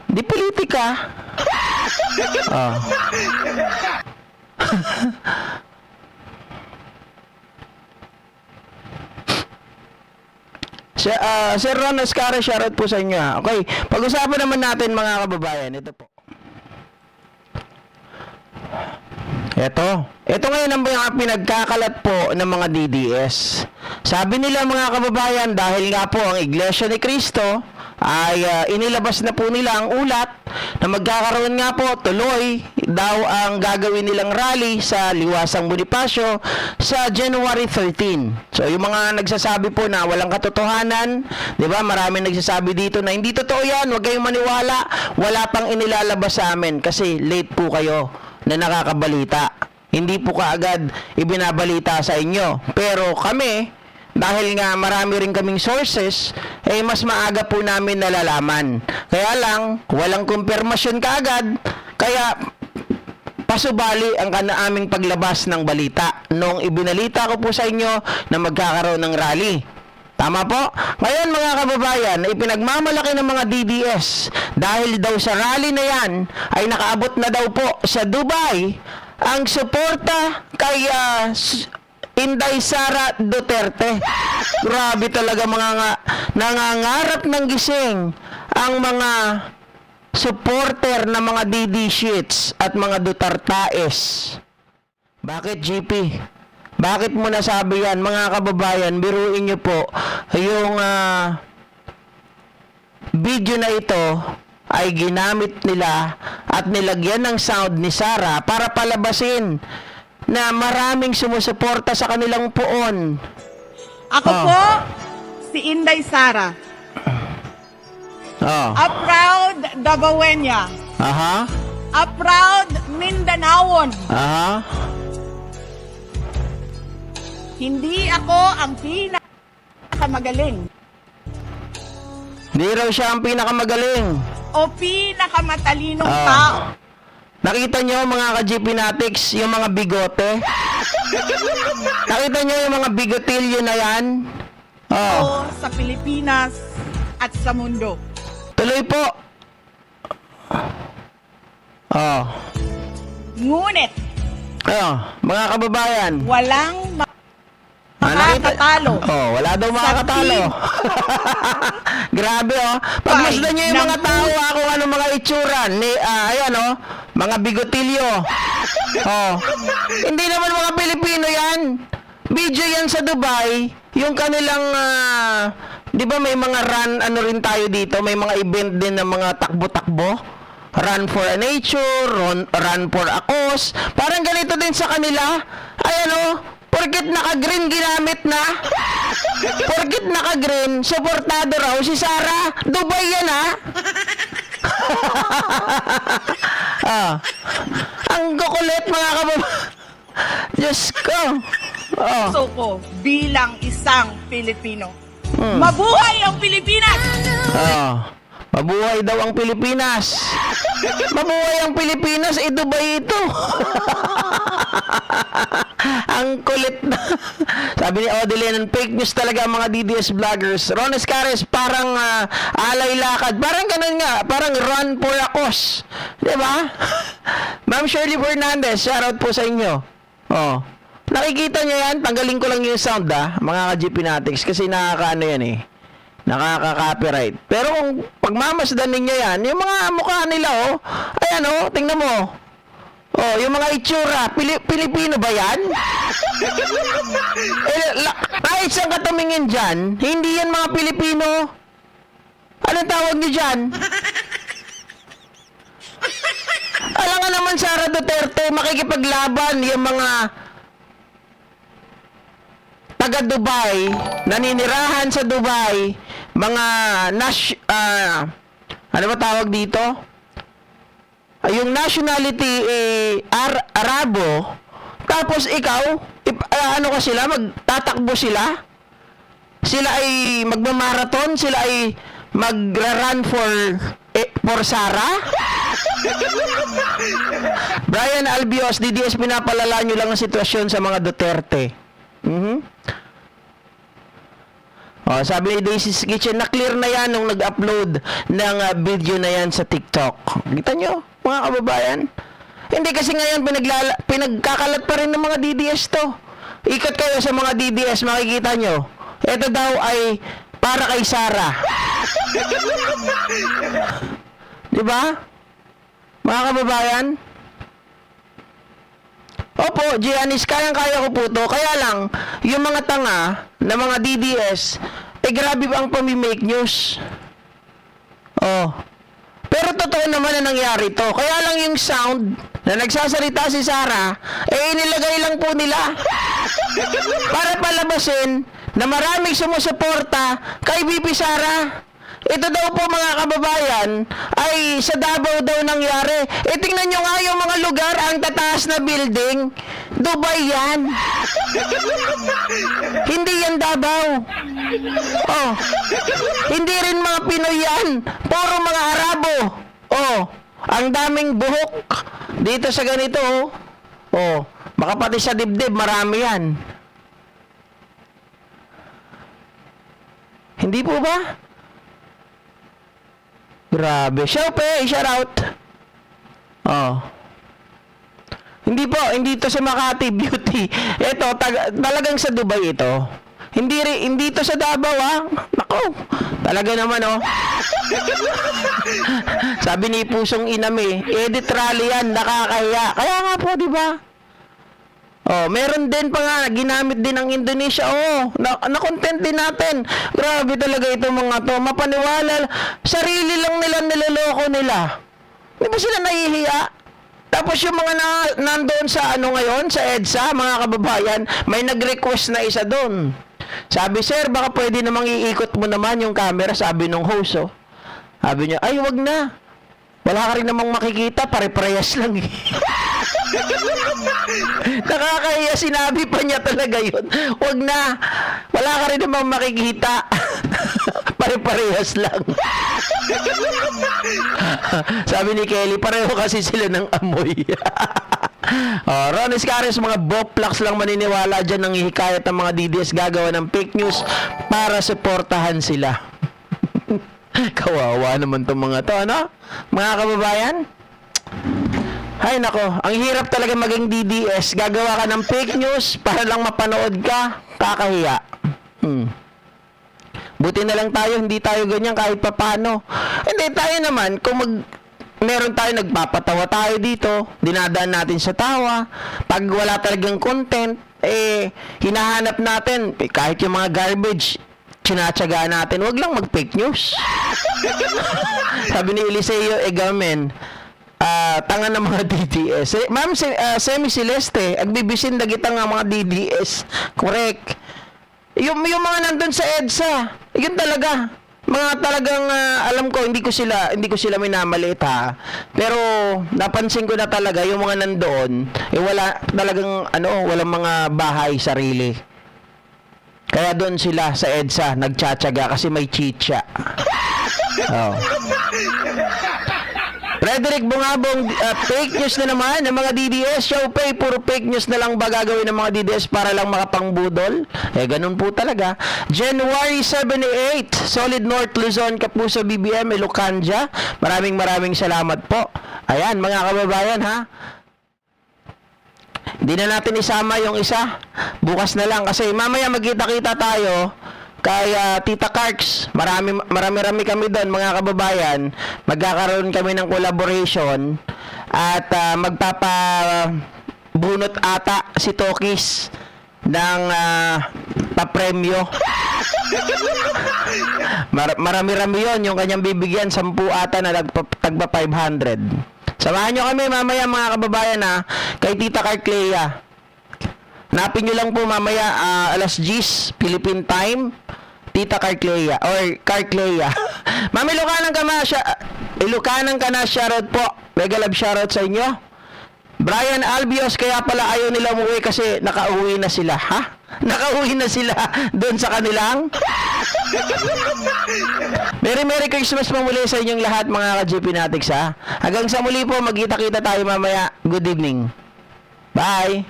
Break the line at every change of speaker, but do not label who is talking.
Di politika. Oh. Sir Ron Escara, shoutout po sa inyo. Okay, pag-usapan naman natin mga kababayan. Ito po. Ito ngayon ang mga pinagkakalat po ng mga DDS. Sabi nila mga kababayan, dahil nga po ang Iglesia ni Cristo ay inilabas na po nila ang ulat na magkakaroon nga po tuloy daw ang gagawin nilang rally sa Liwasang Bonifacio sa January 13. So yung mga nagsasabi po na walang katotohanan, 'di ba? Maraming nagsasabi dito na hindi totoo 'yan, huwag kayong maniwala, wala pang inilalabas sa amin kasi late po kayo na nakakabalita. Hindi po kaagad ibinabalita sa inyo. Pero kami, dahil nga marami rin kaming sources, mas maaga po namin nalalaman. Kaya lang, walang kumpirmasyon kaagad, kaya pasubali ang aming paglabas ng balita nung ibinalita ko po sa inyo na magkakaroon ng rally. Tama po? Ngayon mga kababayan, ipinagmamalaki ng mga DDS dahil daw sa rally na yan ay nakaabot na daw po sa Dubai ang suporta kay Inday Sara Duterte. Grabe talaga mga nangangarap ng gising ang mga supporter ng mga DD shits at mga Dutartaes. Bakit GP? Bakit mo nasabi yan mga kababayan? Biruin nyo po yung video na ito ay ginamit nila at nilagyan ng sound ni Sara para palabasin na maraming sumusuporta sa kanilang poon.
Ako po, si Inday Sara. A proud Davaoeña.
Aha.
A proud Mindanaon.
Aha.
Hindi ako ang pinakamagaling
Hindi raw siya ang pinakamagaling
o pinakamatalinong tao.
Nakita nyo mga ka-GP Natics, yung mga bigote? Nakita nyo yung mga bigotilyo na yan?
O sa Pilipinas at sa mundo.
Tuloy po.
Ngunit,
mga kababayan.
walang makakatalo.
Wala daw makakatalo. Grabe Pagmasdan nyo yung mga tao kung anong mga itsura. Ayan mga bigotilyo. Hindi naman mga Pilipino yan. Video yan sa Dubai. Yung kanilang, di ba may mga run, rin tayo dito. May mga event din ng mga takbo-takbo. Run for a nature, run for a cause. Parang ganito din sa kanila. Ayan porkit naka-green ginamit na. Porkit naka-green, suportado raw si Sara. Dubai yan Ang kukulit mga kababayan. Diyos ko.
Puso ko bilang isang Pilipino. Mabuhay ang Pilipinas!
Mabuhay daw ang Pilipinas. Mabuhay ang Pilipinas, Dubai ito. Ang kulit na. Sabi ni Odeline, fake news talaga ang mga DDS vloggers. Ron Escares, parang alay lakad. Parang ganun nga. Parang run for a cause. Diba? Ma'am Shirley Fernandez, shoutout po sa inyo. Nakikita niyo yan? Tanggalin ko lang yung sound mga ka-GP Natics. Kasi nakakaano yan nakaka-copyright. Pero kung pagmamasdan ninyo yan, yung mga mukha nila ayan tingnan mo. Yung mga itsura, Pilipino ba yan? Kahit saan ka tumingin dyan, hindi yan mga Pilipino. Anong tawag niyo dyan? Alam nga naman Sara Duterte, makikipaglaban yung mga taga Dubai, naninirahan sa Dubai, mga ano ba tawag dito? Yung nationality Arabo, tapos ikaw, ano ka sila, magtatakbo sila? Sila ay magmamarathon, sila ay magra-run for Sara? Brian Albios, DDS, pinapalala nyo lang ang sitwasyon sa mga Duterte. Oh, sabi ni Daisy's Kitchen, na-clear na yan nung nag-upload ng video na yan sa TikTok. Kita nyo, mga kababayan? Hindi kasi ngayon pinagkakalat pa rin ng mga DDS to. Ikot kayo sa mga DDS, makikita nyo. Ito daw ay para kay Sara. Di ba? Mga kababayan? Opo, Giannis, kayang-kaya ko po to. Kaya lang, yung mga tanga na mga DDS, grabe ang pami-make news. Oh. Pero totoo naman na nangyari to. Kaya lang yung sound na nagsasalita si Sara, inilagay lang po nila. Para palabasin na maraming sumusuporta kay VP Sara. Ito daw po mga kababayan ay sa Davao daw nangyari. Tingnan nyo nga yung mga lugar, ang tataas na building. Dubai yan. Hindi yan Davao. Oh. Hindi rin mga Pinoy yan. Puro mga Arabo. Oh. Ang daming buhok dito sa ganito. Oh. Baka pati sa dibdib, marami yan. Hindi po ba? Grabe. Shout out. Oh. Hindi po, hindi to sa Makati Beauty. Ito, talagang sa Dubai ito. Hindi to sa Davao, ah. Nako. Talaga naman, oh. Sabi ni Pusong Inami, edit rally yan, nakakahiya. Kaya nga po, di ba? Oh, meron din pa nga, ginamit din ng Indonesia. Oh, na-content din natin. Grabe talaga ito mga to. Mapaniwala, sarili lang nila niloloko nila. Di ba sila nahihiya? Tapos yung mga nandoon sa ngayon, sa EDSA, mga kababayan, may nag-request na isa doon. Sabi, sir, baka pwede namang iikot mo naman yung camera, sabi nung host, oh. Sabi niya, ay, wag na. Wala ka rin namang makikita, pare-parehas lang eh. Nakakahiya, sinabi pa niya talaga yun. Wag na. Wala ka rin namang makikita. Pare-parehas lang. Sabi ni Kelly, pareho kasi sila ng amoy. Ron Iscaris, mga boplax lang maniniwala dyan ng hikayat ng mga DDS gagawa ng fake news para suportahan sila. Kawawa naman itong mga to, ano? Mga kababayan? Ay nako, ang hirap talaga maging DDS. Gagawa ka ng fake news para lang mapanood ka. Kakahiya. Buti na lang tayo, hindi tayo ganyan kahit papano. Hindi tayo naman, kung meron tayo, nagpapatawa tayo dito, dinadaan natin sa tawa. Pag wala talagang content, hinahanap natin, kahit yung mga garbage, sinatsagaan natin, wag lang mag-fake news. Sabi ni Eliseo Egamen, tanga ng mga DDS. Ma'am, Semi Celeste, agbibisin na kita nga mga DDS. Correct. Yung mga nandun sa EDSA, yun talaga. Mga talagang, alam ko, hindi ko sila minamalit, ha. Pero, napansin ko na talaga, yung mga nandoon, wala talagang, walang mga bahay, sarili. Kaya doon sila sa EDSA, nagtsatsaga kasi may chicha. Oh. Frederick Bungabong, fake news na naman ng mga DDS. Show pay, puro fake news na lang ba gagawin ng mga DDS para lang makapangbudol? Ganun po talaga. January 78, Solid North Luzon, Kapuso, BBM, Ilocanja. Maraming salamat po. Ayan, mga kababayan, ha? Hindi na natin isama yung isa. Bukas na lang kasi mamaya magkita-kita tayo kay Tita Karks. Marami kami doon, mga kababayan. Magkakaroon kami ng collaboration at magpapabunot ata si Tokis ng papremyo. Marami-rami yon yung kanyang bibigyan, 10 ata na tagpa 500. Samahan nyo kami mamaya, mga kababayan, kay Tita Carclea. Hanapin nyo lang po mamaya, alas 10 Philippine time, Tita Carclea or Carclea. Mami, Ilocanan ka na, shoutout po. Mega love shoutout sa inyo. Brian Albios, kaya pala ayaw nila umuwi kasi nakauwi na sila. Ha? Nakauwi na sila doon sa kanilang. Merry Christmas po muli sa inyong lahat, mga ka-GP Natics, ha? Hanggang sa muli po, magkita-kita tayo mamaya. Good evening. Bye!